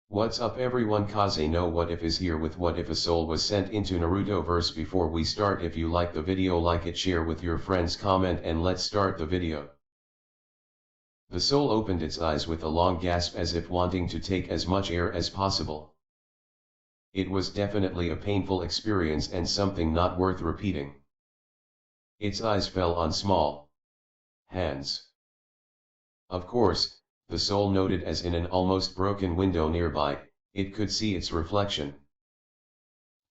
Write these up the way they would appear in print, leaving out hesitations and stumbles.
What's up everyone, Kaze no What If is here with What If a Soul was sent into Naruto verse. Before we start, if you like the video, like it, share with your friends, comment, and let's start the video. The soul opened its eyes with a long gasp as if wanting to take as much air as possible. It was definitely a painful experience and something not worth repeating. Its eyes fell on small hands. Of course, the soul noted as in an almost broken window nearby, it could see its reflection.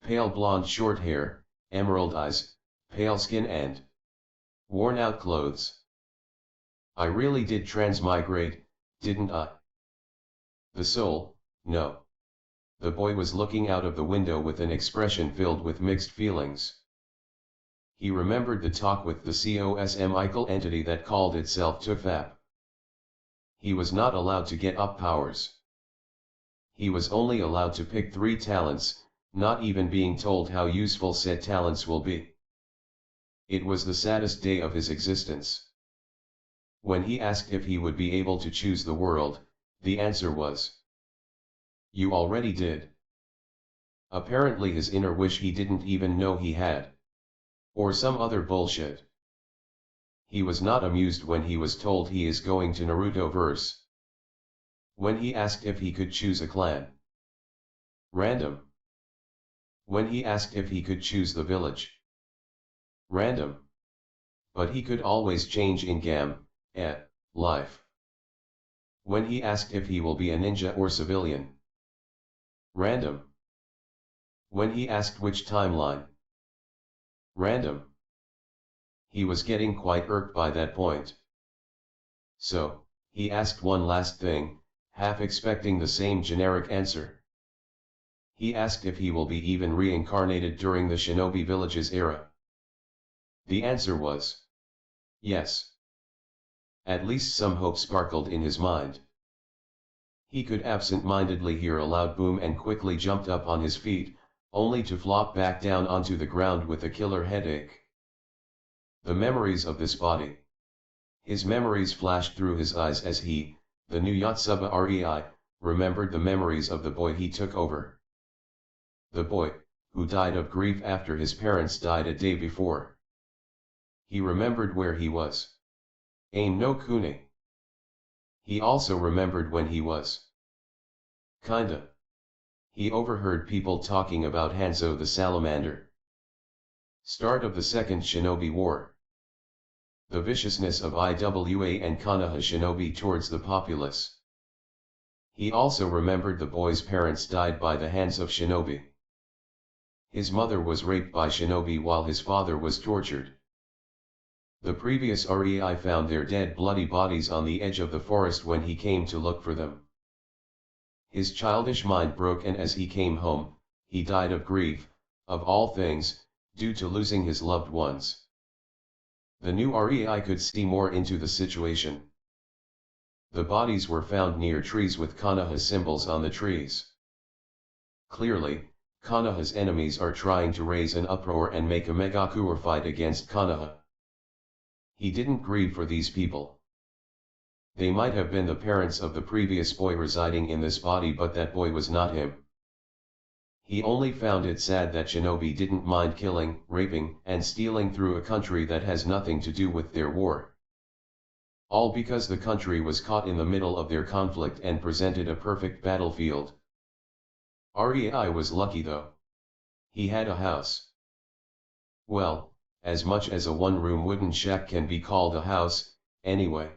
Pale blonde short hair, emerald eyes, pale skin and worn out clothes. I really did transmigrate, didn't I? The soul, no. The boy was looking out of the window with an expression filled with mixed feelings. He remembered the talk with the cosmical entity that called itself Tufap. He was not allowed to get up powers. He was only allowed to pick 3 talents, not even being told how useful said talents will be. It was the saddest day of his existence. When he asked if he would be able to choose the world, the answer was, "You already did." Apparently his inner wish he didn't even know he had. Or some other bullshit. He was not amused when he was told he is going to Naruto verse. When he asked if he could choose a clan. Random. When he asked if he could choose the village. Random. But he could always change in life. When he asked if he will be a ninja or civilian. Random. When he asked which timeline. Random. He was getting quite irked by that point. So, he asked one last thing, half expecting the same generic answer. He asked if he will be even reincarnated during the shinobi village's era. The answer was yes. At least some hope sparkled in his mind. He could absent-mindedly hear a loud boom and quickly jumped up on his feet, only to flop back down onto the ground with a killer headache. The memories of this body. His memories flashed through his eyes as he, the new Yotsuba Rei, remembered the memories of the boy he took over. The boy, who died of grief after his parents died a day before. He remembered where he was. Ain no Kuni. He also remembered when he was. Kinda. He overheard people talking about Hanzo the Salamander. Start of the Second Shinobi War. The viciousness of Iwa and Konoha shinobi towards the populace. He also remembered the boy's parents died by the hands of shinobi. His mother was raped by shinobi while his father was tortured. The previous Rei found their dead bloody bodies on the edge of the forest when he came to look for them. His childish mind broke, and as he came home, he died of grief, of all things, due to losing his loved ones. The new Rei could see more into the situation. The bodies were found near trees with Konoha symbols on the trees. Clearly, Konoha's enemies are trying to raise an uproar and make a megacoup fight against Konoha. He didn't grieve for these people. They might have been the parents of the previous boy residing in this body, but that boy was not him. He only found it sad that shinobi didn't mind killing, raping, and stealing through a country that has nothing to do with their war. All because the country was caught in the middle of their conflict and presented a perfect battlefield. Rei was lucky though. He had a house. Well, as much as a one-room wooden shack can be called a house, anyway.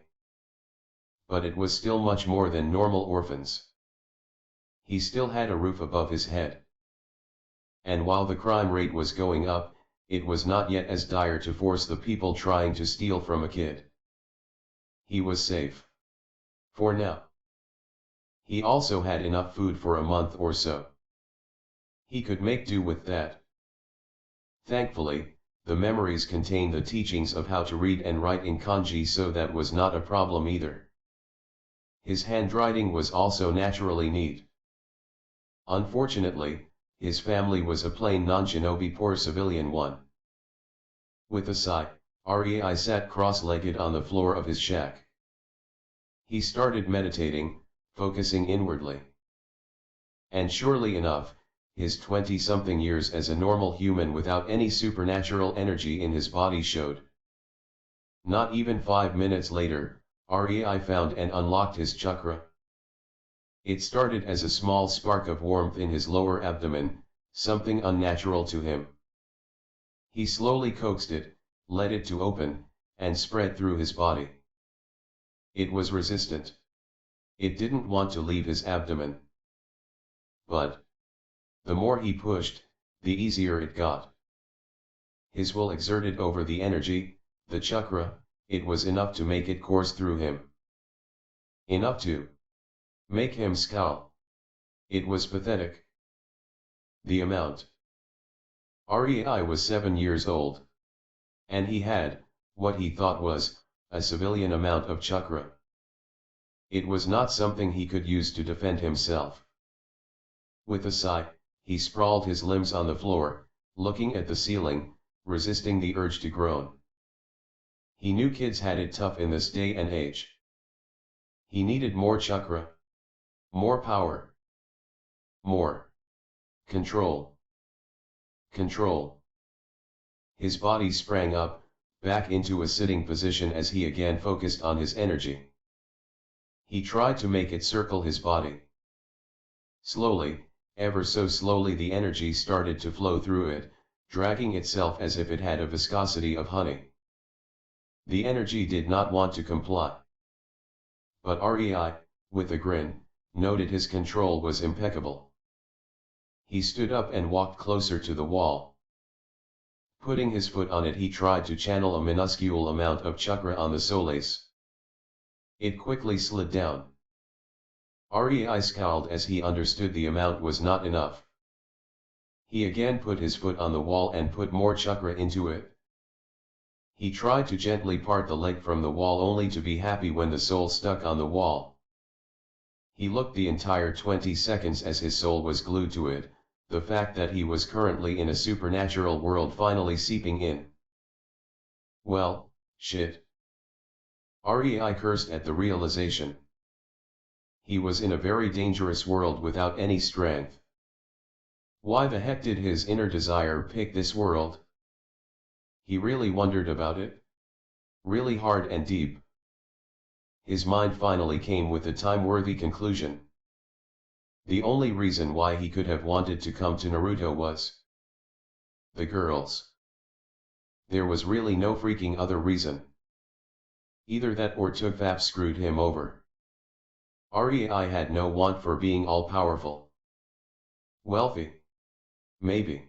But it was still much more than normal orphans. He still had a roof above his head. And while the crime rate was going up, it was not yet as dire to force the people trying to steal from a kid. He was safe. For now. He also had enough food for a month or so. He could make do with that. Thankfully, the memories contained the teachings of how to read and write in kanji, so that was not a problem either. His handwriting was also naturally neat. Unfortunately, his family was a plain non-shinobi poor civilian one. With a sigh, Rei sat cross-legged on the floor of his shack. He started meditating, focusing inwardly. And surely enough, his 20-something years as a normal human without any supernatural energy in his body showed. Not even 5 minutes later, Rei found and unlocked his chakra. It started as a small spark of warmth in his lower abdomen, something unnatural to him. He slowly coaxed it, let it to open, and spread through his body. It was resistant. It didn't want to leave his abdomen. But the more he pushed, the easier it got. His will exerted over the energy, the chakra, it was enough to make it course through him. Enough to make him scowl. It was pathetic. The amount. Rei was 7 years old. And he had, what he thought was, a civilian amount of chakra. It was not something he could use to defend himself. With a sigh, he sprawled his limbs on the floor, looking at the ceiling, resisting the urge to groan. He knew kids had it tough in this day and age. He needed more chakra. More power. More control. Control. His body sprang up, back into a sitting position as he again focused on his energy. He tried to make it circle his body. Slowly, ever so slowly, the energy started to flow through it, dragging itself as if it had a viscosity of honey. The energy did not want to comply. But Rei, with a grin, noted his control was impeccable. He stood up and walked closer to the wall. Putting his foot on it, he tried to channel a minuscule amount of chakra on the solace. It quickly slid down. Rei scowled as he understood the amount was not enough. He again put his foot on the wall and put more chakra into it. He tried to gently part the leg from the wall, only to be happy when the soul stuck on the wall. He looked the entire 20 seconds as his soul was glued to it, the fact that he was currently in a supernatural world finally seeping in. Well, shit. Rei cursed at the realization. He was in a very dangerous world without any strength. Why the heck did his inner desire pick this world? He really wondered about it. Really hard and deep. His mind finally came with a time-worthy conclusion. The only reason why he could have wanted to come to Naruto was the girls. There was really no freaking other reason. Either that or Tugfap screwed him over. Rei had no want for being all-powerful. Wealthy. Maybe.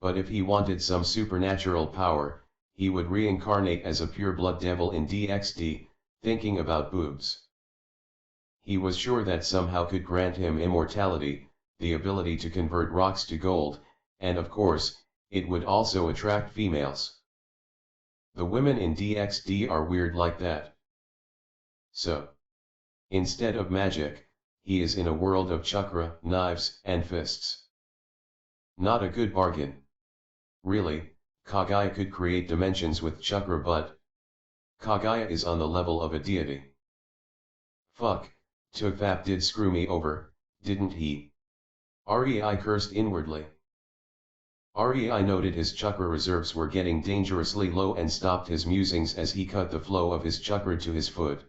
But if he wanted some supernatural power, he would reincarnate as a pure-blood devil in DxD, thinking about boobs. He was sure that somehow could grant him immortality, the ability to convert rocks to gold, and of course, it would also attract females. The women in DxD are weird like that. So, instead of magic, he is in a world of chakra, knives, and fists. Not a good bargain. Really, Kaguya could create dimensions with chakra, but Kaguya is on the level of a deity. Fuck, Tugfap did screw me over, didn't he? Rei cursed inwardly. Rei noted his chakra reserves were getting dangerously low and stopped his musings as he cut the flow of his chakra to his foot.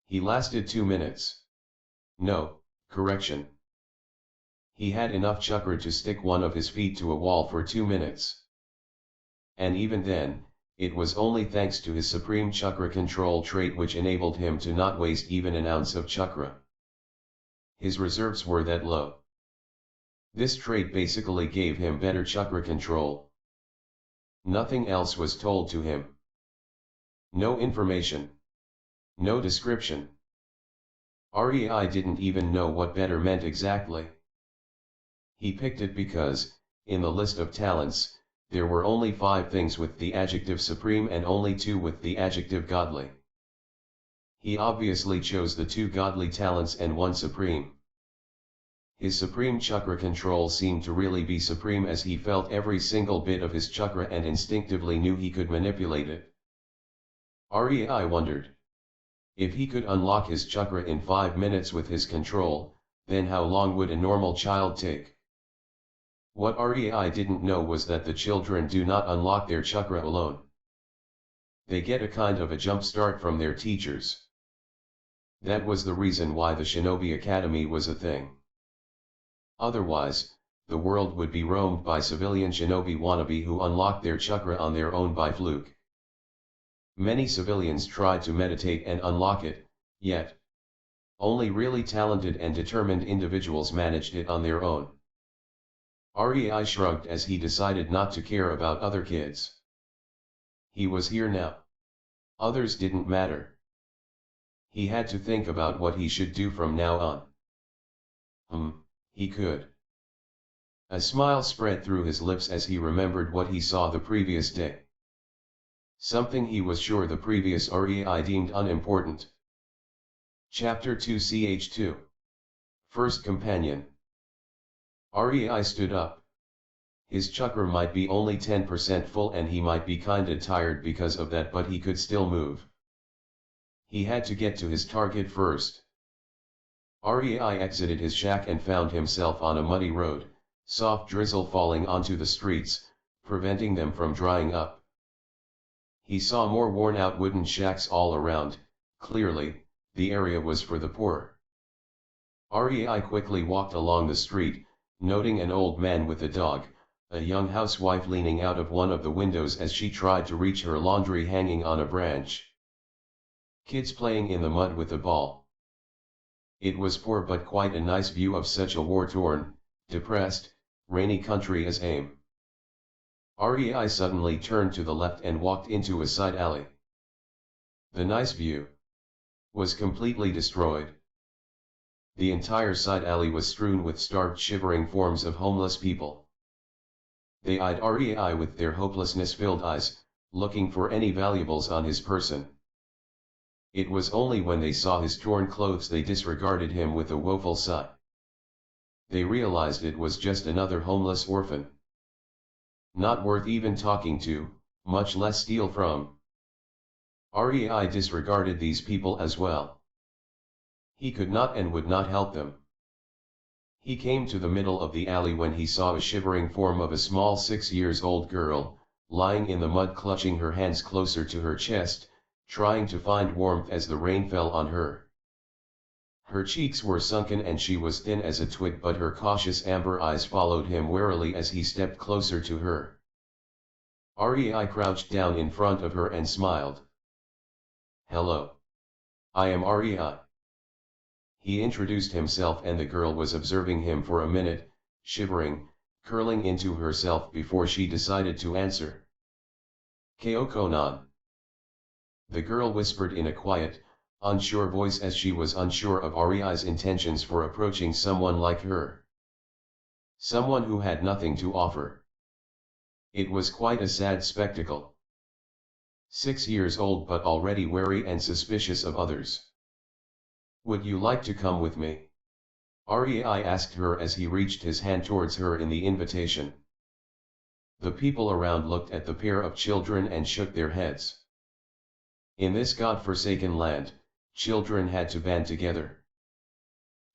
He lasted 2 minutes. No, correction. He had enough chakra to stick one of his feet to a wall for 2 minutes. And even then, it was only thanks to his supreme chakra control trait which enabled him to not waste even an ounce of chakra. His reserves were that low. This trait basically gave him better chakra control. Nothing else was told to him. No information. No description. Rei didn't even know what better meant exactly. He picked it because, in the list of talents, there were only 5 things with the adjective supreme and only 2 with the adjective godly. He obviously chose the 2 godly talents and 1 supreme. His supreme chakra control seemed to really be supreme as he felt every single bit of his chakra and instinctively knew he could manipulate it. Rei wondered. If he could unlock his chakra in 5 minutes with his control, then how long would a normal child take? What REI didn't know was that the children do not unlock their chakra alone. They get a kind of a jump start from their teachers. That was the reason why the Shinobi Academy was a thing. Otherwise, the world would be roamed by civilian shinobi wannabe who unlocked their chakra on their own by fluke. Many civilians tried to meditate and unlock it, yet only really talented and determined individuals managed it on their own. REI shrugged as he decided not to care about other kids. He was here now. Others didn't matter. He had to think about what he should do from now on. He could. A smile spread through his lips as he remembered what he saw the previous day. Something he was sure the previous REI deemed unimportant. Chapter 2 Ch2 First Companion. REI stood up. His chakra might be only 10% full and he might be kinda tired because of that, but he could still move. He had to get to his target first. REI exited his shack and found himself on a muddy road, soft drizzle falling onto the streets, preventing them from drying up. He saw more worn-out wooden shacks all around. Clearly, the area was for the poor. REI quickly walked along the street, noting an old man with a dog, a young housewife leaning out of one of the windows as she tried to reach her laundry hanging on a branch. Kids playing in the mud with a ball. It was poor but quite a nice view of such a war-torn, depressed, rainy country as AIM. REI suddenly turned to the left and walked into a side alley. The nice view was completely destroyed. The entire side alley was strewn with starved, shivering forms of homeless people. They eyed REI with their hopelessness-filled eyes, looking for any valuables on his person. It was only when they saw his torn clothes they disregarded him with a woeful sigh. They realized it was just another homeless orphan. Not worth even talking to, much less steal from. REI disregarded these people as well. He could not and would not help them. He came to the middle of the alley when he saw a shivering form of a small 6-year-old girl, lying in the mud clutching her hands closer to her chest, trying to find warmth as the rain fell on her. Her cheeks were sunken and she was thin as a twig, but her cautious amber eyes followed him warily as he stepped closer to her. REI crouched down in front of her and smiled. "Hello. I am REI." He introduced himself and the girl was observing him for a minute, shivering, curling into herself before she decided to answer. "Ko-Conan." The girl whispered in a quiet, unsure voice as she was unsure of REI's intentions for approaching someone like her. Someone who had nothing to offer. It was quite a sad spectacle. 6 years old but already wary and suspicious of others. "Would you like to come with me?" REI asked her as he reached his hand towards her in the invitation. The people around looked at the pair of children and shook their heads. In this god-forsaken land, children had to band together.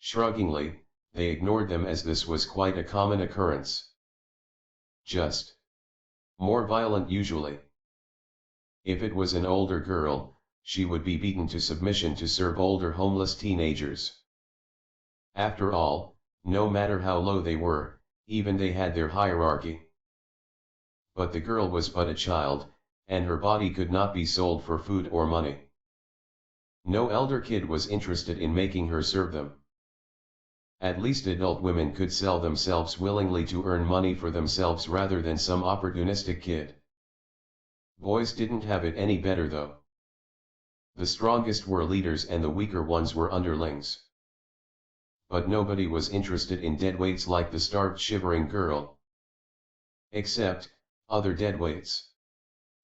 Shruggingly, they ignored them as this was quite a common occurrence. Just more violent usually. If it was an older girl, she would be beaten to submission to serve older homeless teenagers. After all, no matter how low they were, even they had their hierarchy. But the girl was but a child, and her body could not be sold for food or money. No elder kid was interested in making her serve them. At least adult women could sell themselves willingly to earn money for themselves rather than some opportunistic kid. Boys didn't have it any better though. The strongest were leaders and the weaker ones were underlings. But nobody was interested in deadweights like the starved shivering girl. Except other deadweights.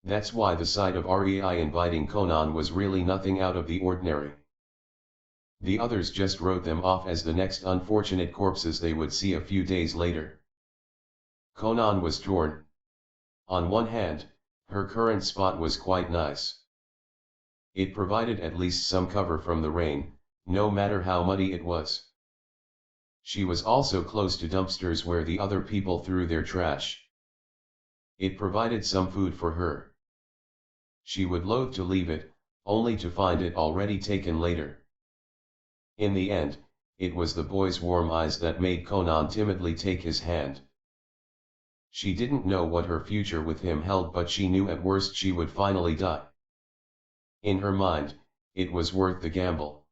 That's why the sight of REI inviting Conan was really nothing out of the ordinary. The others just wrote them off as the next unfortunate corpses they would see a few days later. Conan was torn. On one hand, her current spot was quite nice. It provided at least some cover from the rain, no matter how muddy it was. She was also close to dumpsters where the other people threw their trash. It provided some food for her. She would loathe to leave it, only to find it already taken later. In the end, it was the boy's warm eyes that made Conan timidly take his hand. She didn't know what her future with him held, but she knew at worst she would finally die. In her mind, it was worth the gamble.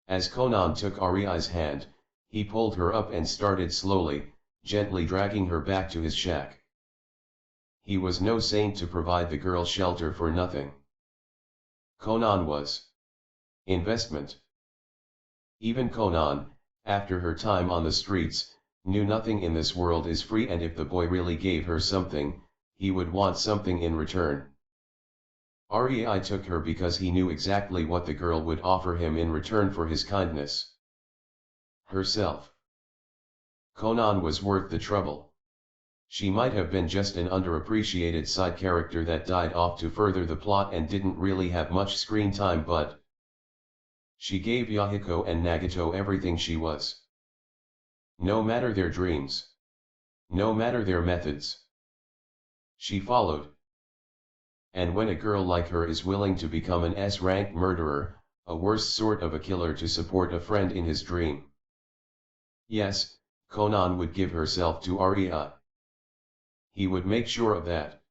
As Conan took Ariai's hand, he pulled her up and started slowly, gently dragging her back to his shack. He was no saint to provide the girl shelter for nothing. Conan was investment. Even Conan, after her time on the streets, knew nothing in this world is free, and if the boy really gave her something, he would want something in return. Arai took her because he knew exactly what the girl would offer him in return for his kindness. Herself. Conan was worth the trouble. She might have been just an underappreciated side character that died off to further the plot and didn't really have much screen time, but she gave Yahiko and Nagato everything she was. No matter their dreams. No matter their methods. She followed. And when a girl like her is willing to become an S-rank murderer, a worse sort of a killer to support a friend in his dream. Yes, Conan would give herself to Arai. He would make sure of that.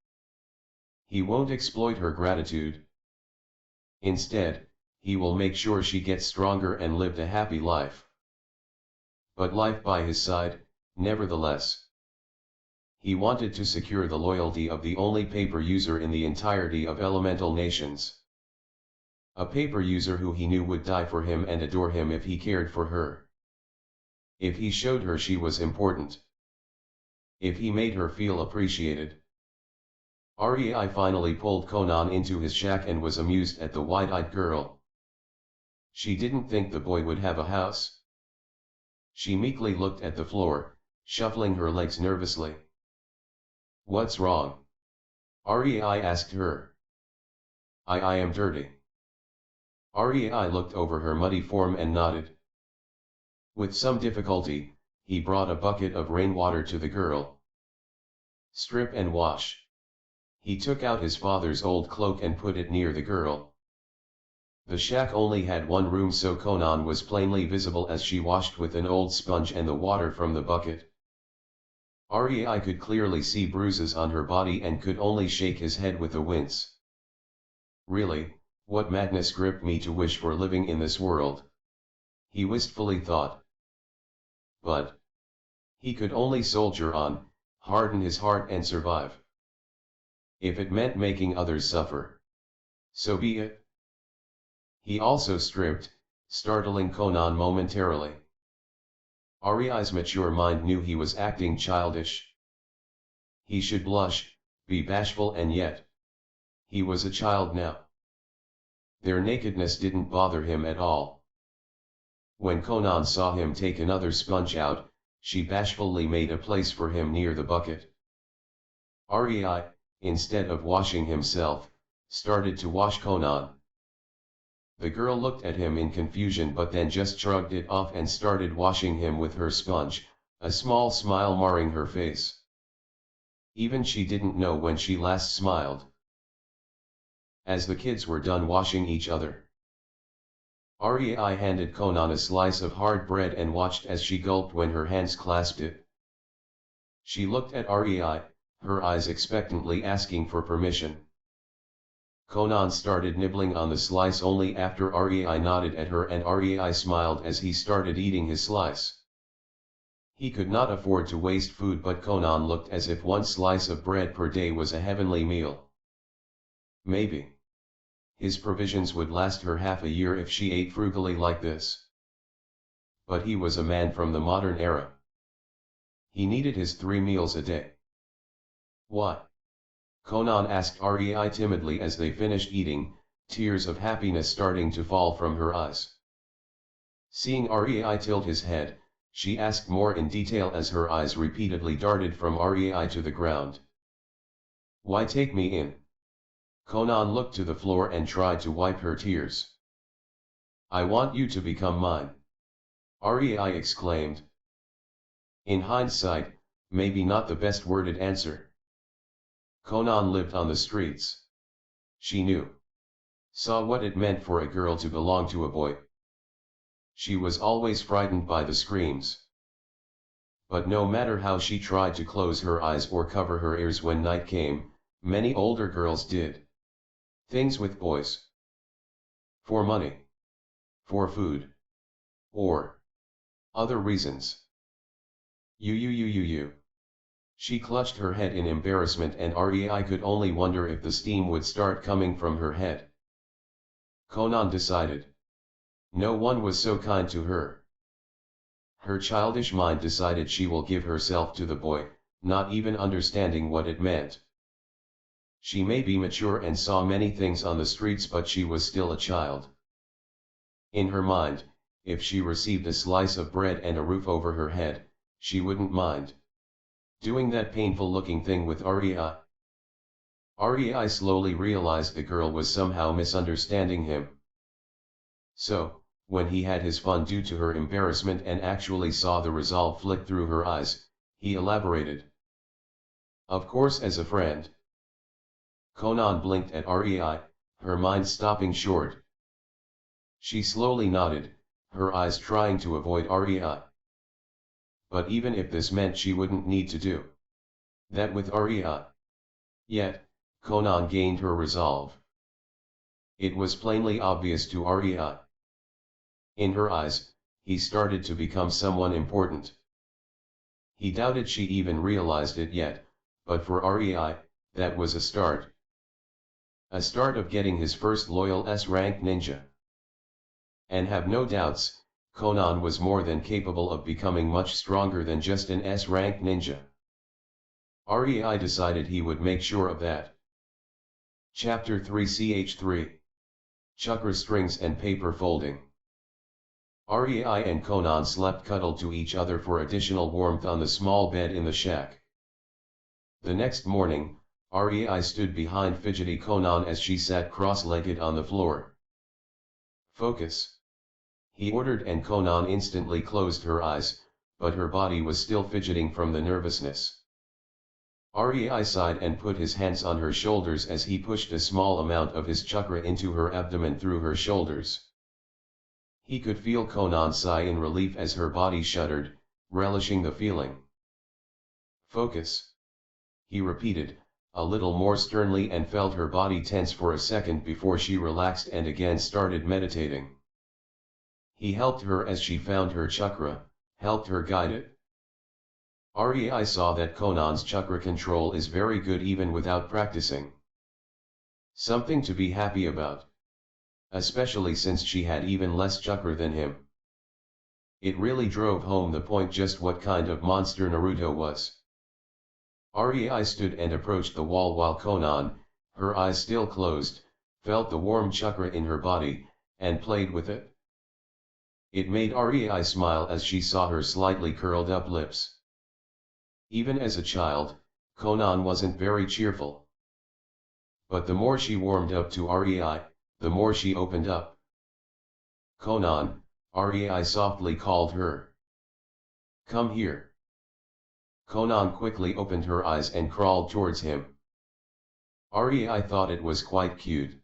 He won't exploit her gratitude. Instead, he will make sure she gets stronger and lived a happy life. But life by his side, nevertheless. He wanted to secure the loyalty of the only paper user in the entirety of Elemental Nations. A paper user who he knew would die for him and adore him if he cared for her. If he showed her she was important. If he made her feel appreciated. Arai finally pulled Conan into his shack and was amused at the wide-eyed girl. She didn't think the boy would have a house. She meekly looked at the floor, shuffling her legs nervously. What's wrong? Arai asked her. I am dirty. Arai looked over her muddy form and nodded. With some difficulty, he brought a bucket of rainwater to the girl. Strip and wash. He took out his father's old cloak and put it near the girl. The shack only had one room, so Conan was plainly visible as she washed with an old sponge and the water from the bucket. Arai could clearly see bruises on her body and could only shake his head with a wince. Really, what madness gripped me to wish for living in this world? He wistfully thought. But he could only soldier on, harden his heart and survive. If it meant making others suffer, so be it. He also stripped, startling Conan momentarily. Ariai's mature mind knew he was acting childish. He should blush, be bashful, and yet he was a child now. Their nakedness didn't bother him at all. When Conan saw him take another sponge out, she bashfully made a place for him near the bucket. Arai, instead of washing himself, started to wash Conan. The girl looked at him in confusion but then just shrugged it off and started washing him with her sponge, a small smile marring her face. Even she didn't know when she last smiled. As the kids were done washing each other, Arai handed Conan a slice of hard bread and watched as she gulped when her hands clasped it. She looked at Arai, her eyes expectantly asking for permission. Conan started nibbling on the slice only after Arai nodded at her, and Arai smiled as he started eating his slice. He could not afford to waste food, but Conan looked as if one slice of bread per day was a heavenly meal. Maybe his provisions would last her half a year if she ate frugally like this. But he was a man from the modern era. He needed his 3 meals a day. Why? Conan asked Arai timidly as they finished eating, tears of happiness starting to fall from her eyes. Seeing Arai tilt his head, she asked more in detail as her eyes repeatedly darted from Arai to the ground. Why take me in? Conan looked to the floor and tried to wipe her tears. I want you to become mine. REI exclaimed. In hindsight, maybe not the best worded answer. Conan lived on the streets. She knew. Saw what it meant for a girl to belong to a boy. She was always frightened by the screams. But no matter how she tried to close her eyes or cover her ears when night came, many older girls did things with boys. For money. For food. Or other reasons. You. She clutched her head in embarrassment and REI could only wonder if the steam would start coming from her head. Conan decided. No one was so kind to her. Her childish mind decided she will give herself to the boy, not even understanding what it meant. She may be mature and saw many things on the streets, but she was still a child. In her mind, if she received a slice of bread and a roof over her head, she wouldn't mind doing that painful-looking thing with REI. REI slowly realized the girl was somehow misunderstanding him. So, when he had his fun due to her embarrassment and actually saw the resolve flick through her eyes, he elaborated. Of course, as a friend. Conan blinked at REI, her mind stopping short. She slowly nodded, her eyes trying to avoid REI. But even if this meant she wouldn't need to do that with REI. Yet, Conan gained her resolve. It was plainly obvious to REI. In her eyes, he started to become someone important. He doubted she even realized it yet, but for REI, that was a start. A start of getting his first loyal S-rank ninja. And have no doubts, Conan was more than capable of becoming much stronger than just an S-rank ninja. REI decided he would make sure of that. Chapter 3 Ch3 Chakra Strings and Paper Folding. REI and Conan slept cuddled to each other for additional warmth on the small bed in the shack. The next morning, REI stood behind fidgety Conan as she sat cross-legged on the floor. Focus. He ordered, and Conan instantly closed her eyes, but her body was still fidgeting from the nervousness. REI sighed and put his hands on her shoulders as he pushed a small amount of his chakra into her abdomen through her shoulders. He could feel Conan sigh in relief as her body shuddered, relishing the feeling. Focus. He repeated, a little more sternly, and felt her body tense for a second before she relaxed and again started meditating. He helped her as she found her chakra, helped her guide it. REI saw that Conan's chakra control is very good even without practicing. Something to be happy about. Especially since she had even less chakra than him. It really drove home the point just what kind of monster Naruto was. REI stood and approached the wall while Conan, her eyes still closed, felt the warm chakra in her body, and played with it. It made REI smile as she saw her slightly curled up lips. Even as a child, Conan wasn't very cheerful. But the more she warmed up to REI, the more she opened up. Conan, REI softly called her. Come here. Conan quickly opened her eyes and crawled towards him. REI thought it was quite cute.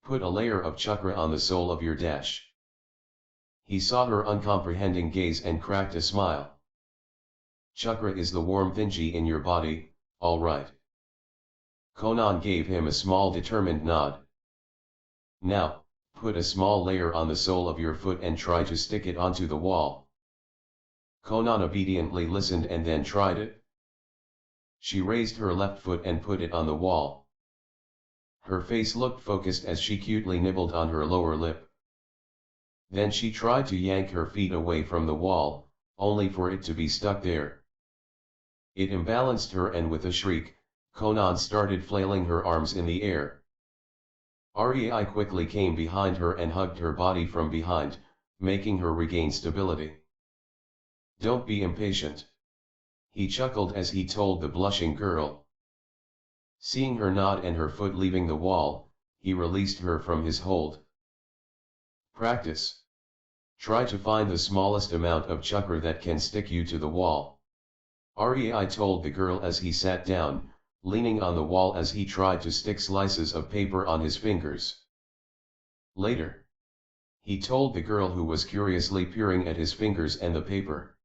Put a layer of chakra on the sole of your dash. He saw her uncomprehending gaze and cracked a smile. Chakra is the warm thingy in your body, all right. Conan gave him a small determined nod. Now, put a small layer on the sole of your foot and try to stick it onto the wall. Conan obediently listened and then tried it. She raised her left foot and put it on the wall. Her face looked focused as she cutely nibbled on her lower lip. Then she tried to yank her feet away from the wall, only for it to be stuck there. It imbalanced her, and with a shriek, Conan started flailing her arms in the air. REI quickly came behind her and hugged her body from behind, making her regain stability. Don't be impatient. He chuckled as he told the blushing girl. Seeing her nod and her foot leaving the wall, he released her from his hold. Practice. Try to find the smallest amount of chakra that can stick you to the wall. Rei told the girl as he sat down, leaning on the wall as he tried to stick slices of paper on his fingers. Later, he told the girl who was curiously peering at his fingers and the paper.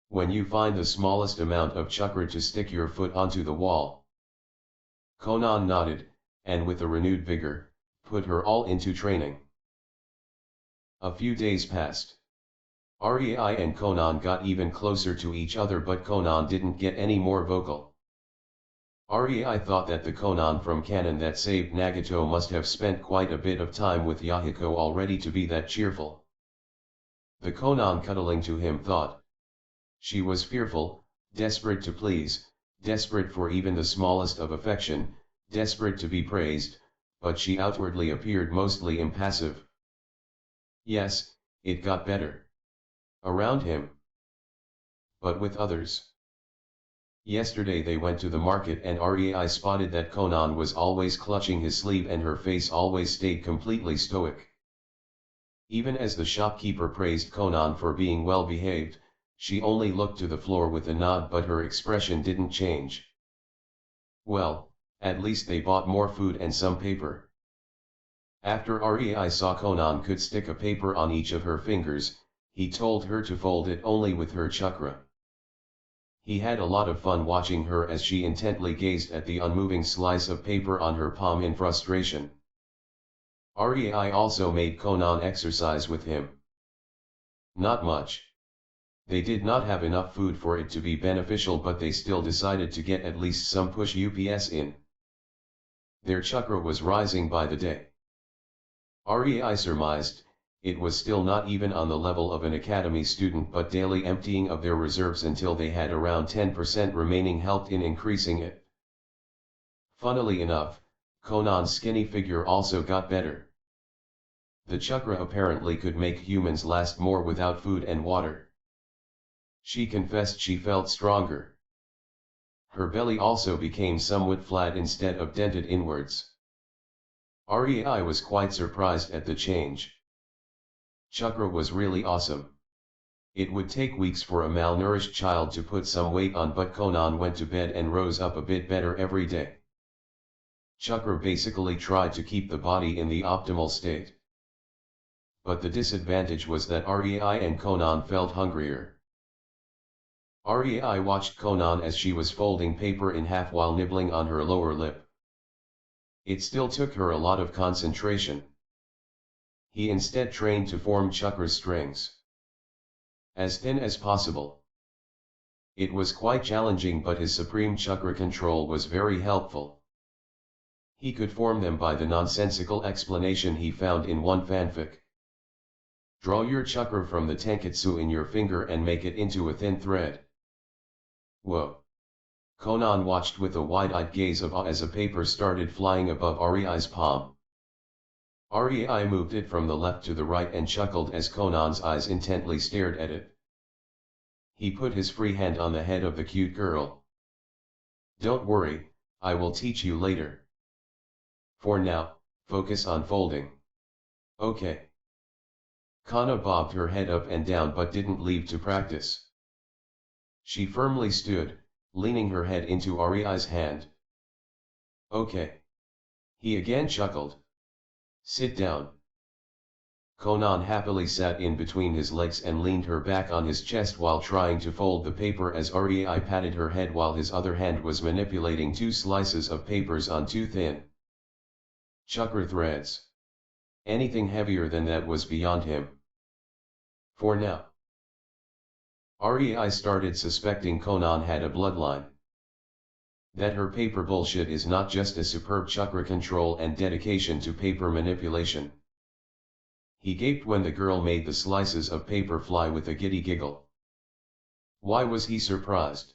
When you find the smallest amount of chakra to stick your foot onto the wall. Conan nodded, and with a renewed vigor, put her all into training. A few days passed. Rei and Conan got even closer to each other, but Conan didn't get any more vocal. Rei thought that the Conan from canon that saved Nagato must have spent quite a bit of time with Yahiko already to be that cheerful. The Conan cuddling to him thought. She was fearful, desperate to please, desperate for even the smallest of affection, desperate to be praised, but she outwardly appeared mostly impassive. Yes, it got better. Around him. But with others. Yesterday they went to the market and Rei spotted that Conan was always clutching his sleeve and her face always stayed completely stoic. Even as the shopkeeper praised Conan for being well behaved, she only looked to the floor with a nod, but her expression didn't change. Well, at least they bought more food and some paper. After Rei saw Conan could stick a paper on each of her fingers, he told her to fold it only with her chakra. He had a lot of fun watching her as she intently gazed at the unmoving slice of paper on her palm in frustration. Rei also made Conan exercise with him. Not much. They did not have enough food for it to be beneficial, but they still decided to get at least some push-ups in. Their chakra was rising by the day. Rei surmised, it was still not even on the level of an academy student, but daily emptying of their reserves until they had around 10% remaining helped in increasing it. Funnily enough, Conan's skinny figure also got better. The chakra apparently could make humans last more without food and water. She confessed she felt stronger. Her belly also became somewhat flat instead of dented inwards. Rei was quite surprised at the change. Chakra was really awesome. It would take weeks for a malnourished child to put some weight on, but Conan went to bed and rose up a bit better every day. Chakra basically tried to keep the body in the optimal state. But the disadvantage was that Rei and Conan felt hungrier. Rei watched Conan as she was folding paper in half while nibbling on her lower lip. It still took her a lot of concentration. He instead trained to form chakra strings. As thin as possible. It was quite challenging, but his supreme chakra control was very helpful. He could form them by the nonsensical explanation he found in one fanfic. Draw your chakra from the tenketsu in your finger and make it into a thin thread. Whoa! Conan watched with a wide-eyed gaze of awe as a paper started flying above Rei's palm. Rei moved it from the left to the right and chuckled as Conan's eyes intently stared at it. He put his free hand on the head of the cute girl. Don't worry, I will teach you later. For now, focus on folding. Okay. Kana bobbed her head up and down but didn't leave to practice. She firmly stood, leaning her head into Rei's hand. Okay. He again chuckled. Sit down. Conan happily sat in between his legs and leaned her back on his chest while trying to fold the paper as Rei patted her head while his other hand was manipulating 2 slices of papers on 2 thin chakra threads. Anything heavier than that was beyond him. For now. Rei started suspecting Conan had a bloodline. That her paper bullshit is not just a superb chakra control and dedication to paper manipulation. He gaped when the girl made the slices of paper fly with a giddy giggle. Why was he surprised?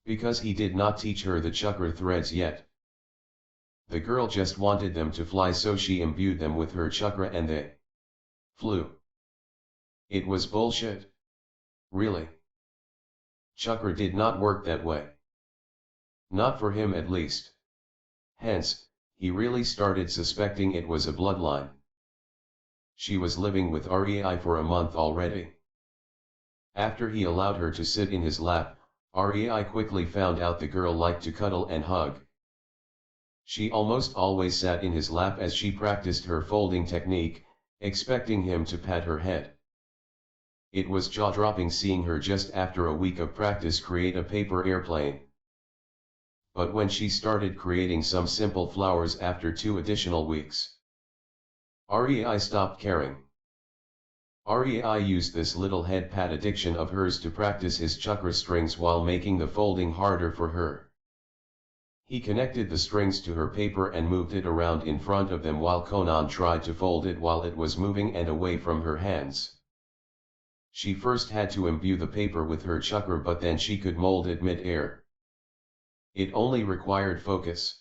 Because he did not teach her the chakra threads yet. The girl just wanted them to fly, so she imbued them with her chakra and they flew. It was bullshit. Really? Chakra did not work that way. Not for him at least. Hence, he really started suspecting it was a bloodline. She was living with Rei for a month already. After he allowed her to sit in his lap, Rei quickly found out the girl liked to cuddle and hug. She almost always sat in his lap as she practiced her folding technique, expecting him to pat her head. It was jaw-dropping seeing her just after a week of practice create a paper airplane. But when she started creating some simple flowers after 2 additional weeks, Rei stopped caring. Rei used this little head pat addiction of hers to practice his chakra strings while making the folding harder for her. He connected the strings to her paper and moved it around in front of them while Conan tried to fold it while it was moving and away from her hands. She first had to imbue the paper with her chakra, but then she could mold it mid-air. It only required focus.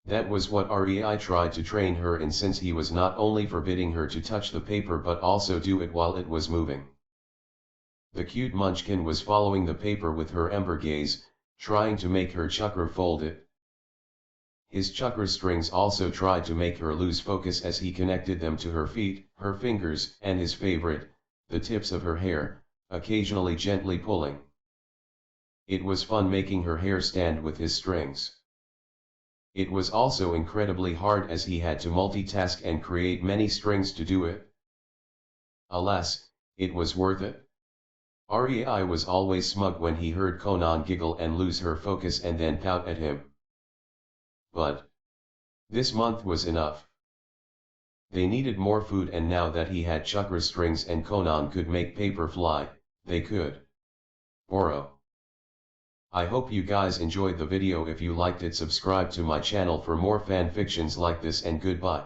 That was what Rei tried to train her in, since he was not only forbidding her to touch the paper but also do it while it was moving. The cute munchkin was following the paper with her ember gaze, trying to make her chakra fold it. His chakra strings also tried to make her lose focus as he connected them to her feet, her fingers, and his favorite, the tips of her hair, occasionally gently pulling. It was fun making her hair stand with his strings. It was also incredibly hard as he had to multitask and create many strings to do it. Alas, it was worth it. Rei was always smug when he heard Conan giggle and lose her focus and then pout at him. But this month was enough. They needed more food, and now that he had chakra strings and Conan could make paper fly, they could borrow. I hope you guys enjoyed the video. If you liked it, subscribe to my channel for more fan fictions like this, and goodbye.